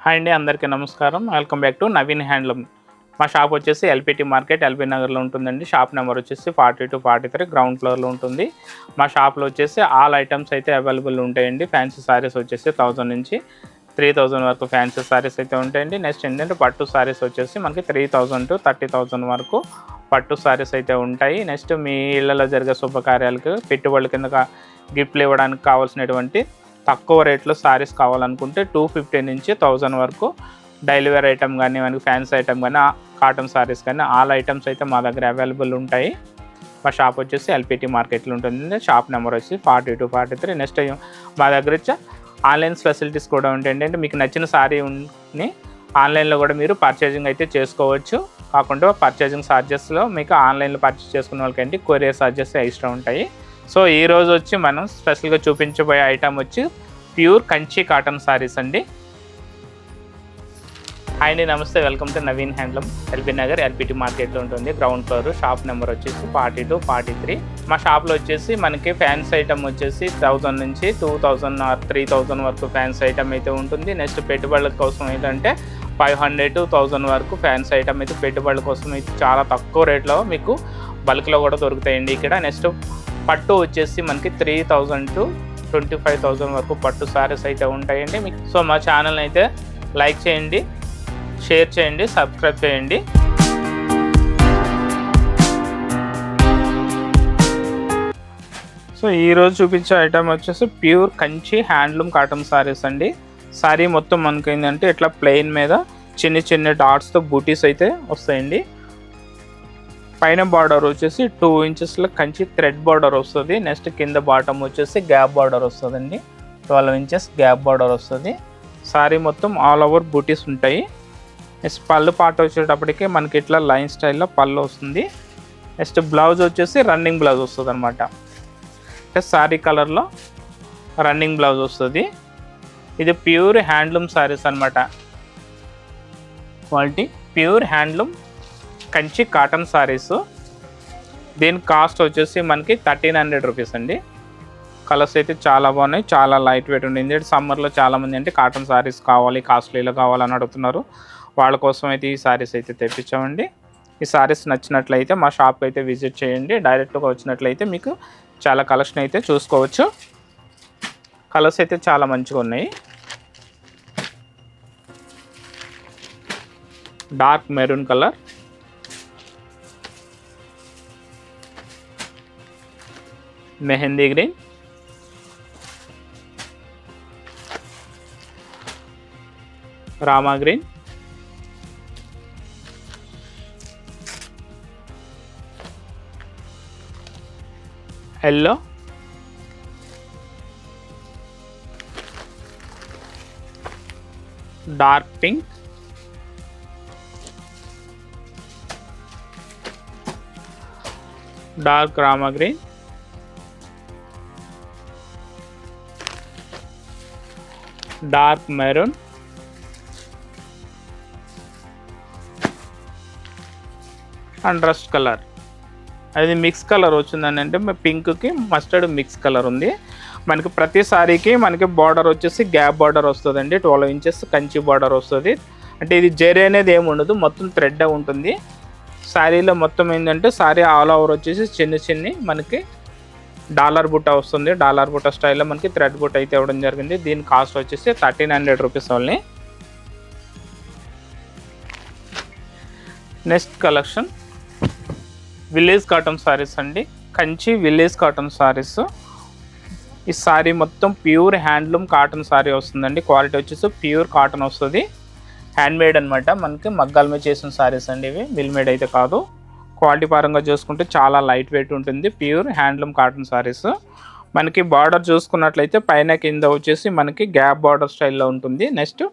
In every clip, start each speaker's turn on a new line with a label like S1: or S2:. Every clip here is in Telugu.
S1: హాయ్ అండి, అందరికీ నమస్కారం. Welcome back to Naveen handloom. మా షాప్ వచ్చేసి ఎల్పిటి మార్కెట్ ఎల్బీ నగర్లో ఉంటుందండి. షాప్ నెంబర్ వచ్చేసి 42-43 గ్రౌండ్ ఫ్లోర్లో ఉంటుంది. మా షాప్లో వచ్చేసి ఆల్ ఐటమ్స్ అయితే అవైలబుల్ ఉంటాయండి. ఫ్యాన్సీ సారీస్ వచ్చేసి 1000 నుంచి 3000 వరకు ఫ్యాన్సీ సారీస్ అయితే ఉంటాయండి. నెక్స్ట్ ఏంటంటే పట్టు సారీస్ వచ్చేసి మనకి 3000 to 30,000 వరకు పట్టు సారీస్ అయితే ఉంటాయి. నెక్స్ట్ మీ ఇళ్లలో జరిగే శుభకార్యాలకు పెట్టుబడుల కింద గిఫ్ట్లు ఇవ్వడానికి కావాల్సినటువంటి తక్కువ రేట్లో సారీస్ కావాలనుకుంటే 250 నుంచి 1000 వరకు డైలీ వేర్ ఐటమ్ కానీ మనకి ఫ్యాన్సీ ఐటమ్ కానీ కాటన్ సారీస్ కానీ ఆల్ ఐటమ్స్ అయితే మా దగ్గర అవైలబుల్ ఉంటాయి. మా షాప్ వచ్చేసి ఎల్పిటి మార్కెట్లో ఉంటుంది. షాప్ నెంబర్ వచ్చి 42-43. నెక్స్ట్ మా దగ్గర వచ్చి ఆన్లైన్ ఫెసిలిటీస్ కూడా ఉంటాయండి. అంటే మీకు నచ్చిన సారీని ఆన్లైన్లో కూడా మీరు పర్చేజింగ్ అయితే చేసుకోవచ్చు. కాకుండా పర్చేజింగ్ ఛార్జెస్లో మీకు ఆన్లైన్లో పర్చేస్ చేసుకునే వాళ్ళకంటే కొరియర్ ఛార్జెస్ ఎక్స్ట్రా ఉంటాయి. సో ఈరోజు వచ్చి మనం స్పెషల్గా చూపించబోయే ఐటమ్ వచ్చి ప్యూర్ కంచి కాటన్ సారీస్ అండి. హాయ్ అండి, నమస్తే. Welcome to Naveen handloom LB Nagar LPT మార్కెట్లో ఉంటుంది. Ground floor. షాప్ నెంబర్ వచ్చేసి 42-43. మా షాప్లో వచ్చేసి మనకి ఫ్యాన్సీ ఐటమ్ వచ్చేసి 1000 నుంచి 2000 or 3000 వరకు ఫ్యాన్సీ ఐటమ్ అయితే ఉంటుంది. నెక్స్ట్ పెట్టుబడుల కోసం ఏంటంటే 500 to 1000 వరకు ఫ్యాన్సీ ఐటమ్ అయితే పెట్టుబడుల కోసం అయితే చాలా తక్కువ రేట్లో మీకు బల్క్లో కూడా దొరుకుతాయండి ఇక్కడ. నెక్స్ట్ పట్టు వచ్చేసి మనకి 3000 to 25,000 వరకు పట్టు సారీస్ అయితే ఉంటాయండి మీకు. సో మా ఛానల్ని అయితే లైక్ చేయండి, షేర్ చేయండి, సబ్స్క్రైబ్ చేయండి. సో ఈరోజు చూపించే ఐటమ్ వచ్చేసి pure Kanchi handloom cotton saris అండి. సారీ మొత్తం మనకి ఏంటంటే ఇట్లా ప్లెయిన్ మీద చిన్న చిన్న డాట్స్తో బూటీస్ అయితే వస్తాయండి. పైన బార్డర్ వచ్చేసి 2 ఇంచెస్లో కంచి థ్రెడ్ బార్డర్ వస్తుంది. నెక్స్ట్ కింద బాటమ్ వచ్చేసి గ్యాప్ బార్డర్ వస్తుందండి. 12 ఇంచెస్ గ్యాప్ బార్డర్ వస్తుంది. సారీ మొత్తం ఆల్ ఓవర్ బూటీస్ ఉంటాయి. నెక్స్ట్ పళ్ళు పాట వచ్చేటప్పటికి మనకి ఇట్లా లైన్ స్టైల్లో పళ్ళు వస్తుంది. నెక్స్ట్ బ్లౌజ్ వచ్చేసి రన్నింగ్ బ్లౌజ్ వస్తుంది అనమాట. అంటే సారీ కలర్లో రన్నింగ్ బ్లౌజ్ వస్తుంది. ఇది ప్యూర్ హ్యాండ్లూమ్ సారీస్ అనమాట. Quality pure handloom Kanchi cotton saris. దీని కాస్ట్ వచ్చేసి మనకి 1300 రూపీస్ అండి. కలర్స్ అయితే చాలా బాగున్నాయి, చాలా లైట్ వెయిట్ ఉండింది. సమ్మర్లో చాలామంది అంటే కాటన్ సారీస్ కావాలి, కాస్ట్లీలో కావాలని అడుగుతున్నారు. వాళ్ళ కోసం అయితే ఈ సారీస్ అయితే తెప్పించామండి. ఈ సారీస్ నచ్చినట్లయితే మా షాప్కి అయితే విజిట్ చేయండి. డైరెక్ట్గా వచ్చినట్లయితే మీకు చాలా కలెక్షన్ అయితే చూసుకోవచ్చు. కలర్స్ అయితే చాలా మంచిగా ఉన్నాయి. Dark maroon colour, mehndi green, Rama green, yellow, dark pink, dark Rama green, dark maroon, and rust colour. అది మిక్స్ కలర్ వచ్చిందని అంటే పింక్కి మస్టర్డ్ మిక్స్ కలర్ ఉంది. మనకి ప్రతి సారీకి మనకి బార్డర్ వచ్చేసి గ్యాప్ బార్డర్ వస్తుందండి. 12 ఇంచెస్ కంచి బార్డర్ వస్తుంది. అంటే ఇది జరీ అనేది ఏమి ఉండదు, మొత్తం థ్రెడ్ ఉంటుంది. శారీలో మొత్తం ఏంటంటే సారీ ఆల్ ఓవర్ వచ్చేసి చిన్న చిన్ని మనకి డాలర్ బుట్ట వస్తుంది. డాలర్ బుట్ట స్టైల్లో మనకి థ్రెడ్ బుట్ట అయితే ఇవ్వడం జరిగింది. దీని కాస్ట్ వచ్చేసి 1300 rupees only. Next collection village cotton saris అండి. Kanchi village cotton saris. ఈ సారీ మొత్తం ప్యూర్ హ్యాండ్లూమ్ కాటన్ సారీ వస్తుందండి. క్వాలిటీ వచ్చేసి ప్యూర్ కాటన్ వస్తుంది. హ్యాండ్ మేడ్ అనమాట. మనకి మగ్గాల మీద చేసిన సారీస్ అండి ఇవి, మిల్ మేడ్ అయితే కాదు. క్వాలిటీ పరంగా చూసుకుంటే చాలా లైట్ వెయిట్ ఉంటుంది. Pure handloom cotton saris. మనకి బార్డర్ చూసుకున్నట్లయితే పైన కింద వచ్చేసి మనకి గ్యాప్ బార్డర్ స్టైల్లో ఉంటుంది. నెక్స్ట్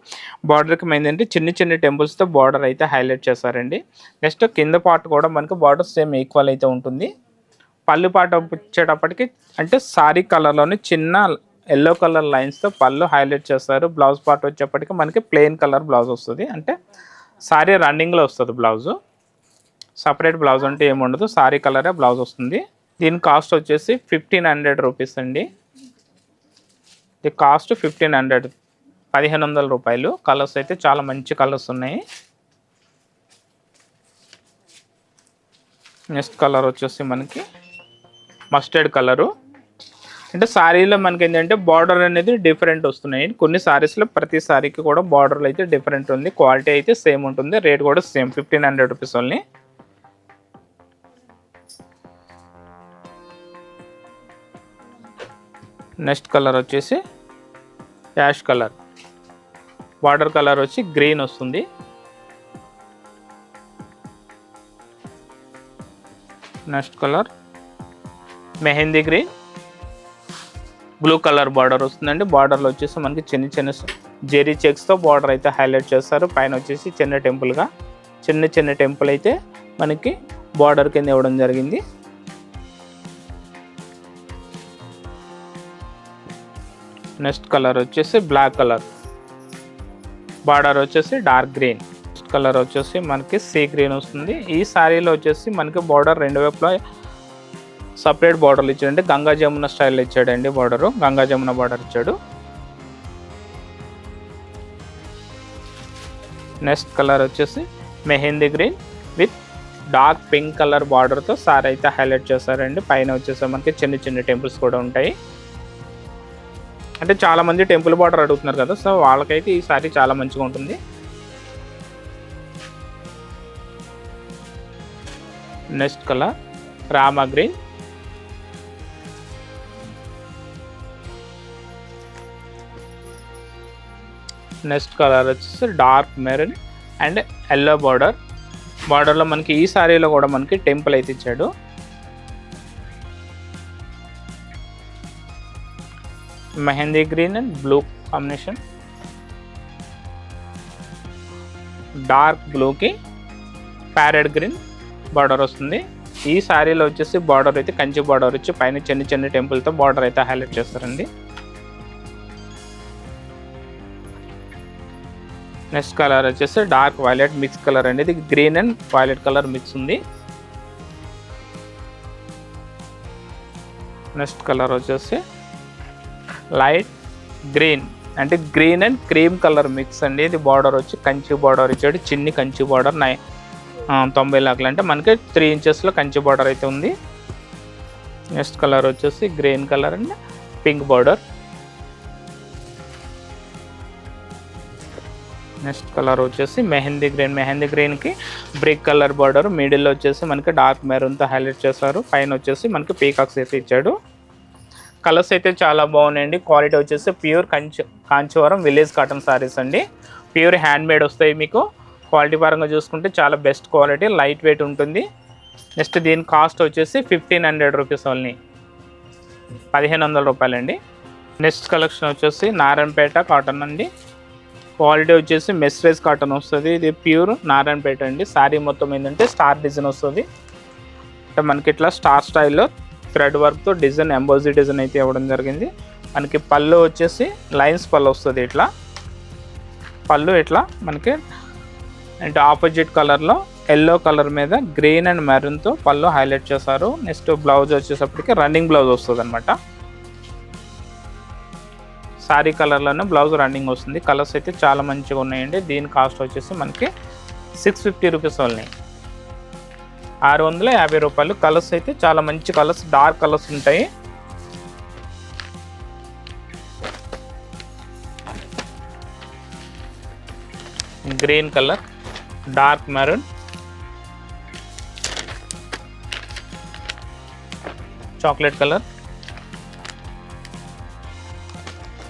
S1: బార్డర్కి ఏంటంటే చిన్న చిన్న టెంపుల్స్తో బార్డర్ అయితే హైలైట్ చేశారండి. నెక్స్ట్ కింద పార్ట్ కూడా మనకి బార్డర్ సేమ్ ఈక్వల్ అయితే ఉంటుంది. పళ్ళు పాట వచ్చేటప్పటికి అంటే సారీ కలర్లోని చిన్న ఎల్లో కలర్ లైన్స్తో పళ్ళు హైలైట్ చేస్తారు. బ్లౌజ్ పార్ట్ వచ్చేప్పటికి మనకి ప్లెయిన్ కలర్ బ్లౌజ్ వస్తుంది. అంటే సారీ రన్నింగ్లో వస్తుంది బ్లౌజు. సపరేట్ బ్లౌజ్ అంటే ఏముండదు, సారీ కలరే బ్లౌజ్ వస్తుంది. దీని కాస్ట్ వచ్చేసి 1500 రూపీస్ అండి. The cost 1500. 1500 రూపాయలు. కలర్స్ అయితే చాలా మంచి కలర్స్ ఉన్నాయి. నెక్స్ట్ కలర్ వచ్చేసి మనకి మస్టర్డ్ కలరు. అంటే శారీలో మనకి ఏంటంటే బార్డర్ అనేది డిఫరెంట్ వస్తున్నాయి. కొన్ని శారీస్లో ప్రతి శారీకి కూడా బార్డర్లు అయితే డిఫరెంట్ ఉంది. క్వాలిటీ అయితే సేమ్ ఉంటుంది. రేట్ కూడా same 1500 rupees only. Next colour వచ్చేసి యాష్ కలర్. బార్డర్ కలర్ వచ్చి గ్రీన్ వస్తుంది. Next colour mehndi green, blue colour border వస్తుందండి. బార్డర్లో వచ్చేసి మనకి చిన్న చిన్న జెరీ చెక్స్తో బార్డర్ అయితే హైలైట్ చేస్తారు. పైన వచ్చేసి చిన్న టెంపుల్గా చిన్న టెంపుల్ అయితే మనకి బార్డర్ కింద ఇవ్వడం జరిగింది. నెక్స్ట్ కలర్ వచ్చేసి బ్లాక్ కలర్. బార్డర్ వచ్చేసి డార్క్ గ్రీన్. నెక్స్ట్ కలర్ వచ్చేసి మనకి సీ గ్రీన్ వస్తుంది. ఈ శారీలో వచ్చేసి మనకి బార్డర్ రెండు వైపులా సపరేట్ బార్డర్లు ఇచ్చాడండి. గంగా జమున స్టైల్ ఇచ్చాడండి. బార్డరు గంగా జమున బార్డర్ ఇచ్చాడు. నెక్స్ట్ కలర్ వచ్చేసి mehndi green with dark pink colour బార్డర్తో సారీ అయితే హైలైట్ చేస్తారండి. పైన వచ్చేసి మనకి చిన్న టెంపుల్స్ కూడా ఉంటాయి. అంటే చాలామంది టెంపుల్ బార్డర్ అడుగుతున్నారు కదా, సో వాళ్ళకైతే ఈ సారీ చాలా మంచిగా ఉంటుంది. Next colour Rama green. Next colour వచ్చేసి dark maroon and yellow border. బార్డర్లో మనకి ఈ సారీలో కూడా మనకి టెంపుల్ అయితే ఇచ్చాడు. Mehndi green and blue combination. Dark బ్లూకి ప్యారెట్ గ్రీన్ బార్డర్ వస్తుంది. ఈ శారీలో వచ్చేసి బార్డర్ అయితే కంచి బార్డర్ వచ్చి పైన చిన్న టెంపుల్తో బార్డర్ అయితే హైలైట్ చేస్తారండి. నెక్స్ట్ కలర్ వచ్చేసి డార్క్ వైలెట్ మిక్స్ కలర్ అండి. ఇది green and violet colour mix ఉంది. నెక్స్ట్ కలర్ వచ్చేసి లైట్ గ్రీన్ అంటే green and cream colour mix అండి. ఇది బార్డర్ వచ్చి కంచి బార్డర్ ఇచ్చాడు. చిన్ని కంచి బార్డర్ 90 లాక్లు అంటే మనకి 3 ఇంచెస్లో కంచి బార్డర్ అయితే ఉంది. నెక్స్ట్ కలర్ వచ్చేసి green colour and pink border. Next colour వచ్చేసి మెహందీ గ్రీన్. మెహందీ గ్రీన్కి బ్రిక్ కలర్ బార్డర్. మిడిల్లో వచ్చేసి మనకి డార్క్ మెరూన్తో హైలైట్ చేస్తారు. పైన వచ్చేసి మనకి పీకాక్స్ అయితే ఇచ్చాడు. కలర్స్ అయితే చాలా బాగున్నాయండి. క్వాలిటీ వచ్చేసి pure Kanjeevaram village cotton saris అండి. ప్యూర్ హ్యాండ్ మేడ్ వస్తాయి. మీకు క్వాలిటీ పరంగా చూసుకుంటే చాలా బెస్ట్ క్వాలిటీ, లైట్ వెయిట్ ఉంటుంది. నెక్స్ట్ దీని కాస్ట్ వచ్చేసి 1500 రూపీస్ ఓన్లీ, 1500 రూపాయలండి. నెక్స్ట్ కలెక్షన్ వచ్చేసి నారాయణపేట కాటన్ అండి. క్వాలిటీ వచ్చేసి మెస్రేజ్ కాటన్ వస్తుంది. ఇది ప్యూర్ నారాయణపేట అండి. శారీ మొత్తం ఏంటంటే స్టార్ డిజైన్ వస్తుంది. అంటే మనకి ఇట్లా స్టార్ స్టైల్లో థ్రెడ్ వర్క్తో డిజైన్ ఎంబోజీ డిజైన్ అయితే ఇవ్వడం జరిగింది. మనకి పళ్ళు వచ్చేసి లైన్స్ పళ్ళు వస్తుంది. ఇట్లా పళ్ళు ఇట్లా మనకి అంటే ఆపోజిట్ కలర్లో ఎల్లో కలర్ మీద గ్రీన్ అండ్ మెరూన్తో పళ్ళు హైలైట్ చేశారు. నెక్స్ట్ బ్లౌజ్ వచ్చేసప్పటికి రన్నింగ్ బ్లౌజ్ వస్తుంది అనమాట. సారీ కలర్లోనే బ్లౌజ్ రన్నింగ్ వస్తుంది. కలర్స్ అయితే చాలా మంచిగా ఉన్నాయండి. దీని కాస్ట్ వచ్చేసి మనకి 650 రూపీస్ ఓన్లీ, 650 రూపాయలు. కలర్స్ అయితే చాలా మంచి కలర్స్, డార్క్ కలర్స్ ఉంటాయి. Green colour, dark maroon, chocolate colour,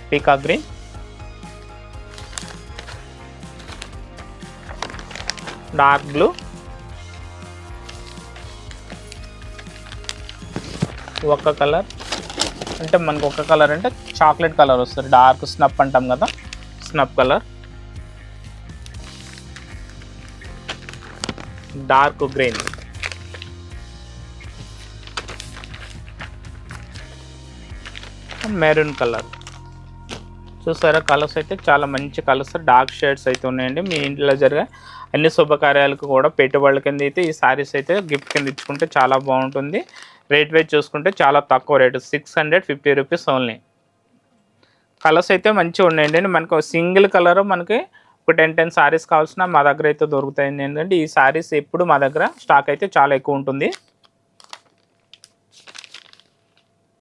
S1: peacock green, dark blue, ఒక్క కలర్ అంటే మనకు ఒక్క కలర్ అంటే చాక్లెట్ కలర్ వస్తుంది. డార్క్ స్నప్ అంటాం కదా, snuff colour, dark green, maroon colour. చూసారా కలర్స్ అయితే చాలా మంచి కలర్స్, డార్క్ షేడ్స్ అయితే ఉన్నాయండి. మీ ఇంట్లో జరిగే అన్ని శుభకార్యాలకు కూడా పెట్టుబడుల కింద అయితే ఈ సారీస్ అయితే గిఫ్ట్ కింద ఇచ్చుకుంటే చాలా బాగుంటుంది. రేట్ వైజ్ చూసుకుంటే చాలా తక్కువ రేటు, 650 రూపీస్ ఓన్లీ. కలర్స్ అయితే మంచిగా ఉన్నాయండి. మనకు సింగిల్ కలర్ మనకి ఒక 10 సారీస్ కావాల్సిన మా దగ్గర అయితే దొరుకుతాయండి. ఏంటంటే ఈ సారీస్ ఎప్పుడు మా దగ్గర స్టాక్ అయితే చాలా ఎక్కువ ఉంటుంది.